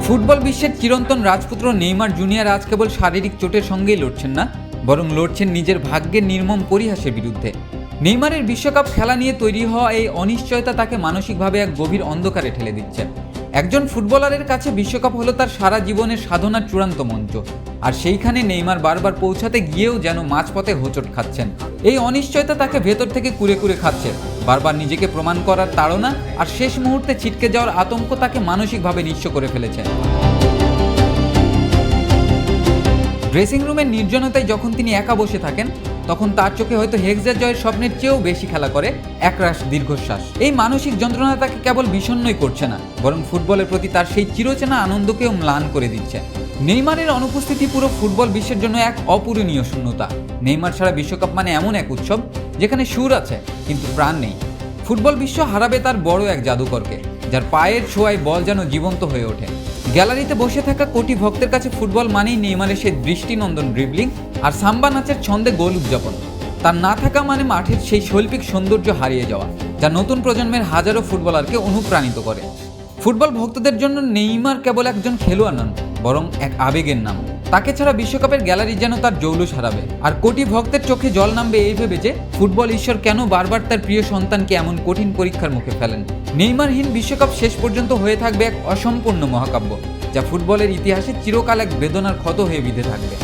Football বিশ্বের চিরন্তন রাজপুত্র নেইমার জুনিয়র আজ কেবল শারীরিক চোটের সঙ্গেই লড়ছেন না, বরং লড়ছেন নিজের ভাগ্যের নির্মম পরিহাসের বিরুদ্ধে। নেইমারের বিশ্বকাপ খেলা নিয়ে তৈরি হওয়া এই অনিশ্চয়তা তাকে মানসিকভাবে এক গভীর অন্ধকারে ঠেলে দিচ্ছে। একজন ফুটবলারের কাছে বিশ্বকাপ হলো তার সারা জীবনের সাধনার চূড়ান্ত মঞ্চ, আর সেইখানে নেইমার বারবার পৌঁছাতে গিয়েও যেন মাঝপথে হোঁচট খাচ্ছেন। এই অনিশ্চয়তা তাকে ভেতর থেকে কুরে কুরে খাচ্ছে। বারবার নিজেকে প্রমাণ করার তাড়না আর শেষ মুহূর্তে ছিটকে যাওয়ার আতঙ্ক তাকে মানসিকভাবে নিঃস্ব করে ফেলেছে। ড্রেসিং রুমের নির্জনতায় যখন তিনি একা বসে থাকেন, তখন তার চোখে হয়তো হেক্সা জয়ের স্বপ্নের চেয়েও বেশি খেলা করে একরাশ দীর্ঘশ্বাস। এই মানসিক যন্ত্রণা তাকে কেবল বিষণ্ণই করছে না, বরং ফুটবলের প্রতি তার সেই চিরচেনা আনন্দকেও ম্লান করে দিচ্ছে। নেইমারের অনুপস্থিতি পুরো ফুটবল বিশ্বের জন্য এক অপূরণীয় শূন্যতা। নেইমার ছাড়া বিশ্বকাপ মানে এমন এক উৎসব যেখানে সুর আছে কিন্তু প্রাণ নেই। ফুটবল বিশ্ব হারাবে তার বড় এক জাদুকরকে, যার পায়ের ছোঁয়ায় বল যেন জীবন্ত হয়ে ওঠে। গ্যালারিতে বসে থাকা কোটি ভক্তের কাছে ফুটবল মানেই নেইমারের সেই দৃষ্টিনন্দন ড্রিবলিং আর সাম্বা নাচের ছন্দে গোল উদযাপন। তার না থাকা মানে মাঠের সেই শৈল্পিক সৌন্দর্য হারিয়ে যাওয়া, যা নতুন প্রজন্মের হাজারো ফুটবলারকে অনুপ্রাণিত করে। ফুটবল ভক্তদের জন্য নেইমার কেবল একজন খেলোয়াড় নন, বরং এক আবেগের নাম। তাকে ছাড়া বিশ্বকাপের গ্যালারি যেন তার জৌলুস হারাবে, আর কোটি ভক্তের চোখে জল নামবে এই ভেবে যে ফুটবল ঈশ্বর কেন বারবার তার প্রিয় সন্তানকে এমন কঠিন পরীক্ষার মুখে ফেলেন। নেইমারহীন বিশ্বকাপ শেষ পর্যন্ত হয়ে থাকবে এক অসম্পূর্ণ মহাকাব্য, যা ফুটবলের ইতিহাসে চিরকাল এক বেদনার ক্ষত হয়ে বিঁধে থাকবে।